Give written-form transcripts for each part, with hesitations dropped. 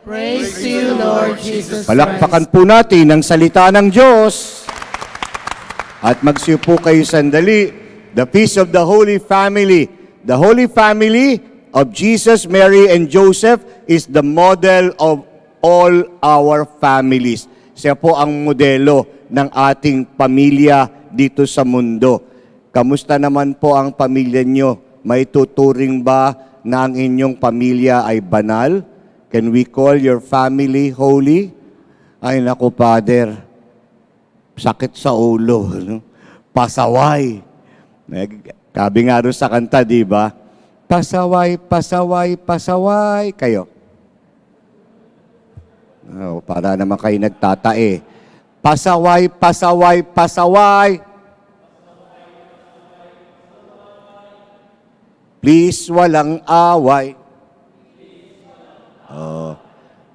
Praise to you, Lord Jesus Palakpakan po natin ang salita ng Diyos. At magsiupo kayo sandali. The peace of the Holy Family. The Holy Family of Jesus, Mary, and Joseph is the model of all our families. Siya po ang modelo ng ating pamilya dito sa mundo. Kamusta naman po ang pamilya nyo? May tuturing ba na ang inyong pamilya ay banal? Can we call your family holy? Ay naku, Father, sakit sa ulo. No? Pasaway. Sabi nga rin sa kanta, di ba? Pasaway, pasaway, pasaway. Kayo. Oh, para naman kayo nagtatae. Pasaway, pasaway, pasaway. Please, walang away. Oh.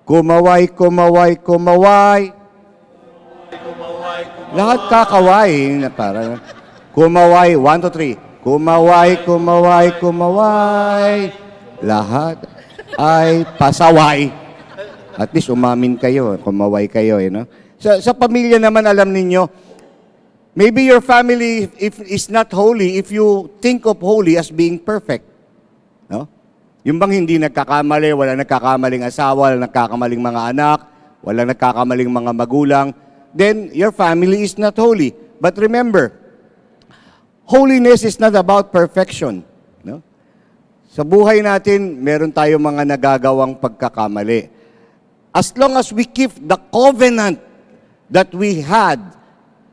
Kumaway, kumaway, kumaway. Lahat kakaway. Para, kumaway, 1, 2, 3. Kumaway, kumaway, kumaway. Lahat ay pasaway. At least umamin kayo, kumaway kayo. No? Sa pamilya naman, alam ninyo, maybe your family is not holy if you think of holy as being perfect. No? Yung bang hindi nagkakamali, wala nagkakamaling asawa, wala nagkakamaling mga anak, wala nagkakamaling mga magulang, then your family is not holy. But remember, holiness is not about perfection. No? Sa buhay natin, meron tayong mga nagagawang pagkakamali. As long as we keep the covenant that we had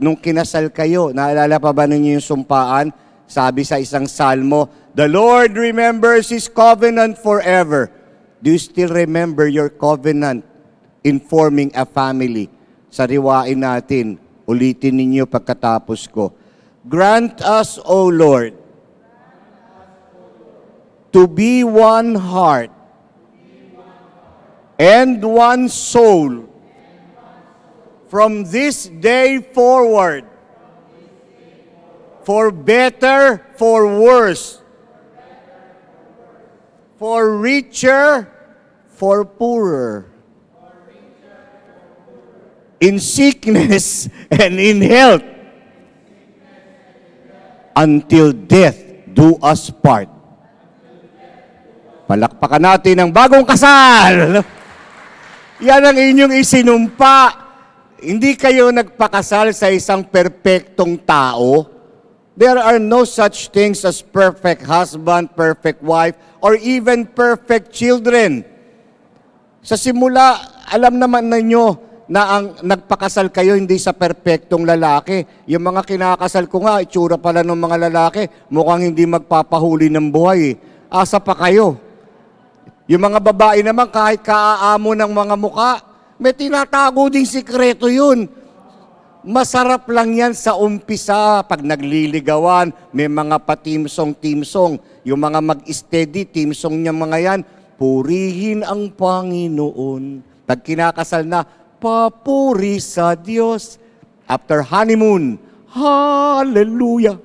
nung kinasal kayo, naalala pa ba ninyo yung sumpaan? Sabi sa isang salmo, the Lord remembers His covenant forever. Do you still remember your covenant in forming a family? Sariwain natin, ulitin ninyo pagkatapos ko. Grant us, O Lord, to be one heart and one soul from this day forward, for better, for worse, for richer, for poorer, in sickness and in health, until death do us part. Palakpakan natin ang bagong kasal. Yan ang inyong isinumpa. Hindi kayo nagpakasal sa isang perpektong tao. There are no such things as perfect husband, perfect wife, or even perfect children. Sa simula, alam naman ninyo na ang nagpakasal kayo hindi sa perpektong lalaki. Yung mga kinakasal ko nga, itsura pala ng mga lalaki, mukhang hindi magpapahuli ng buhay. Asa pa kayo? Yung mga babae naman, kahit kaaamo ng mga muka, may tinatago ding sikreto yun. Masarap lang yan sa umpisa. Pag nagliligawan, may mga patimsong-timsong. Yung mga mag-steady, timsong niya mga yan, purihin ang Panginoon. Pag kinakasal na, papuri sa Diyos. After honeymoon, hallelujah.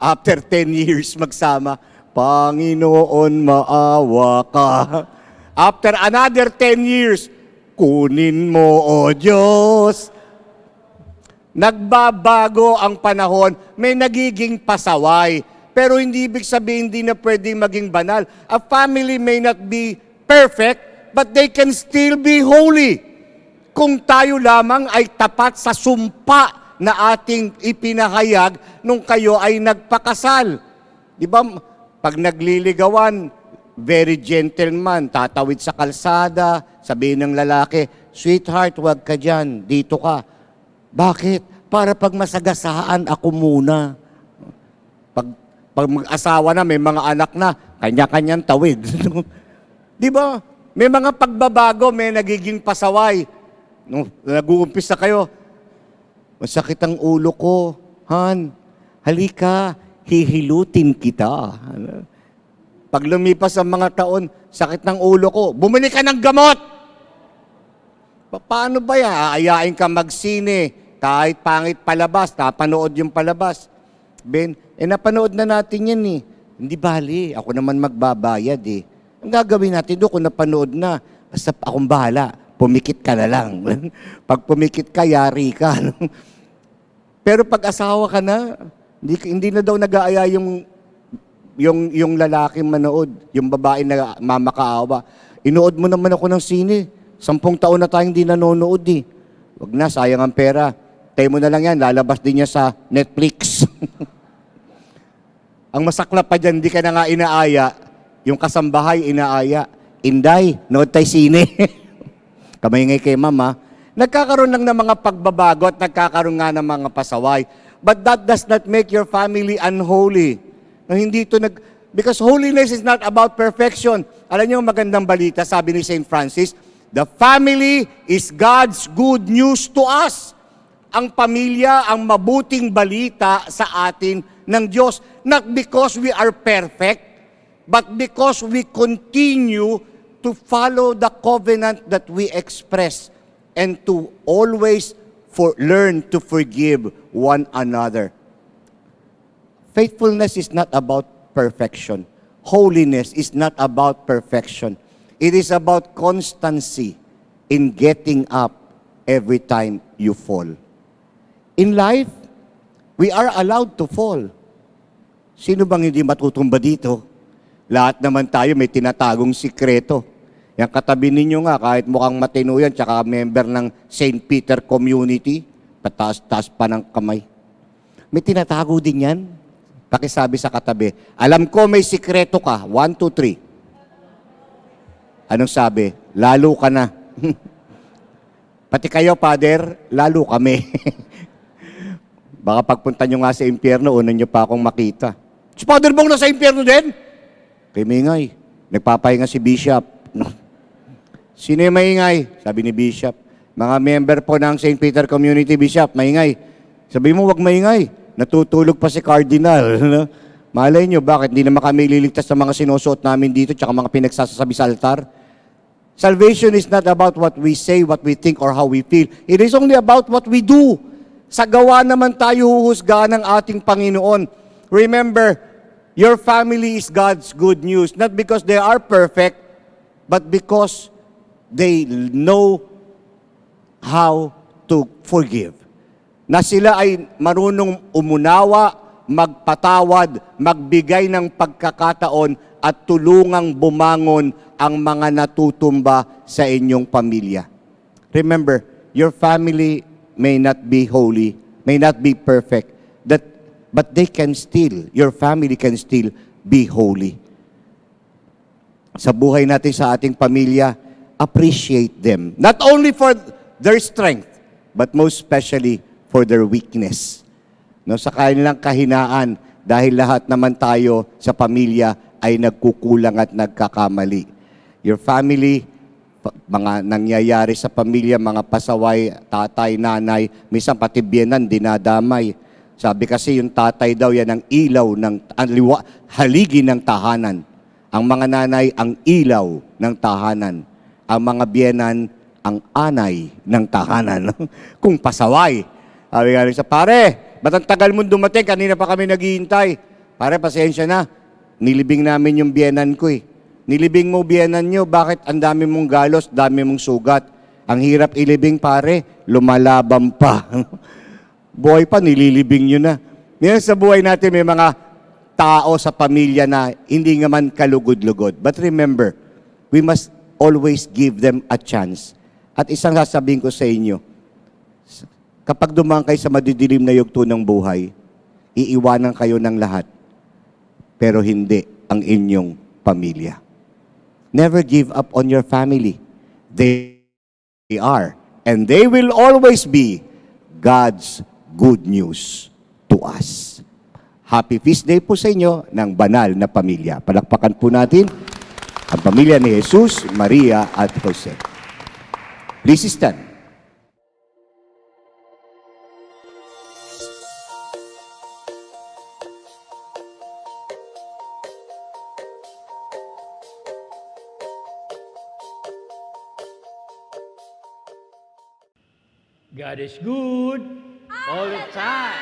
After 10 years magsama, Panginoon, maawa ka. After another 10 years, kunin mo, O Diyos. Nagbabago ang panahon, may nagiging pasaway. Pero hindi ibig sabihin hindi na pwedeng maging banal. A family may not be perfect, but they can still be holy. Kung tayo lamang ay tapat sa sumpa na ating ipinahayag nung kayo ay nagpakasal. Di ba, pag nagliligawan, very gentleman, tatawid sa kalsada, sabihin ng lalaki, sweetheart, wag ka dyan, dito ka. Bakit? Para pag masagasaan ako muna. Pag mag-asawa na, may mga anak na, kanya-kanyang tawid. Di ba? May mga pagbabago, may nagiging pasaway. Nung nag-uumpisa kayo, masakit ang ulo ko. Han, halika, hihilutin kita. Pag lumipas ang mga taon, sakit ng ulo ko, bumili ka ng gamot. Paano ba yan? Aayain ka magsine. Kahit pangit palabas, napanood yung palabas. Ben, napanood na natin yan eh. Hindi bali, ako naman magbabayad eh. Ang gagawin natin doon kung napanood na, basta akong bahala, pumikit ka na lang. Pag pumikit ka, yari ka. No? Pero pag asawa ka na, hindi na daw nag-aaya yung lalaki manood, yung babae na mamakaawa. Inood mo naman ako ng sine. 10 taon na tayong hindi nanonood eh. Wag na, sayang ang pera. Tayo mo na lang yan, lalabas din niya sa Netflix. Ang masaklap pa dyan, hindi ka na nga inaaya, yung kasambahay inaaya. Inday, nood tayo sine. Kamay kay mama. Nagkakaroon lang ng mga pagbabago at nagkakaroon nga ng mga pasaway. But that does not make your family unholy. No, hindi ito because holiness is not about perfection. Alam niyo, magandang balita, sabi ni St. Francis, the family is God's good news to us. Ang pamilya, ang mabuting balita sa atin ng Diyos. Not because we are perfect, but because we continue to follow the covenant that we express and to always learn to forgive one another. Faithfulness is not about perfection. Holiness is not about perfection. It is about constancy in getting up every time you fall. In life, we are allowed to fall. Sino bang hindi matutumba dito? Lahat naman tayo may tinatagong sikreto. Yang katabi ninyo nga, kahit mukhang matino yan, tsaka member ng St. Peter Community, pataas-taas pa ng kamay. May tinatago din yan. Pakisabi sa katabi, alam ko may sikreto ka. 1, 2, 3. Anong sabi? Lalo ka na. Pati kayo, Father, lalo kami. Baka pagpunta nyo nga sa impyerno, unan nyo pa akong makita. Si Father Bong nasa impyerno din? Kay Mingay, nagpapahinga si Bishop. Sino yung maingay? Sabi ni Bishop. Mga member po ng St. Peter Community, Bishop, maingay. Sabi mo, wag maingay. Natutulog pa si Cardinal. Malay nyo, bakit? Hindi naman kami liligtas sa mga sinusuot namin dito tsaka mga pinagsasabi sa altar. Salvation is not about what we say, what we think, or how we feel. It is only about what we do. Sa gawa naman tayo huhusgahan ng ating Panginoon. Remember, your family is God's good news. Not because they are perfect, but because they know how to forgive. Na sila ay marunong umunawa, magpatawad, magbigay ng pagkakataon at tulungang bumangon ang mga natutumba sa inyong pamilya. Remember, your family may not be holy, may not be perfect, but your family can still be holy. Sa buhay natin sa ating pamilya, appreciate them. Not only for their strength, but most especially for their weakness. No, sa kanilang kahinaan, dahil lahat naman tayo sa pamilya ay nagkukulang at nagkakamali. Your family, mga nangyayari sa pamilya, mga pasaway, tatay, nanay, minsan pati biyenan, dinadamay. Sabi kasi yung tatay daw yan ang ilaw, haligi ng tahanan. Ang mga nanay, ang ilaw ng tahanan. Ang mga biyenan, ang anay ng tahanan. Kung pasaway. Sabi nga rin sa pare, ba't ang tagal mo dumating? Kanina pa kami naghihintay. Pare, pasensya na. Nilibing namin yung biyenan ko eh. Nilibing mo biyenan nyo, bakit ang dami mong galos, dami mong sugat? Ang hirap ilibing pare, lumalaban pa. Buhay pa, nililibing nyo na. Ngayon sa buhay natin may mga tao sa pamilya na hindi naman kalugod-lugod. But remember, we must always give them a chance. At isang sasabihin ko sa inyo, kapag dumaan kayo sa madidilim na yugto ng buhay, iiwanan kayo ng lahat, pero hindi ang inyong pamilya. Never give up on your family. They are, and they will always be God's good news to us. Happy Feast Day po sa inyo ng banal na pamilya. Palakpakan po natin ang pamilya ni Jesus, Maria at Jose. Please stand. God is good all the time.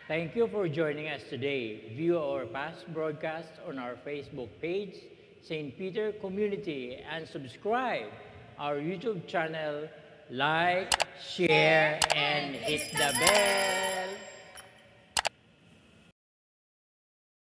Thank you for joining us today. View our past broadcasts on our Facebook page, St. Peter Community and subscribe our YouTube channel, like, share, and hit the bell.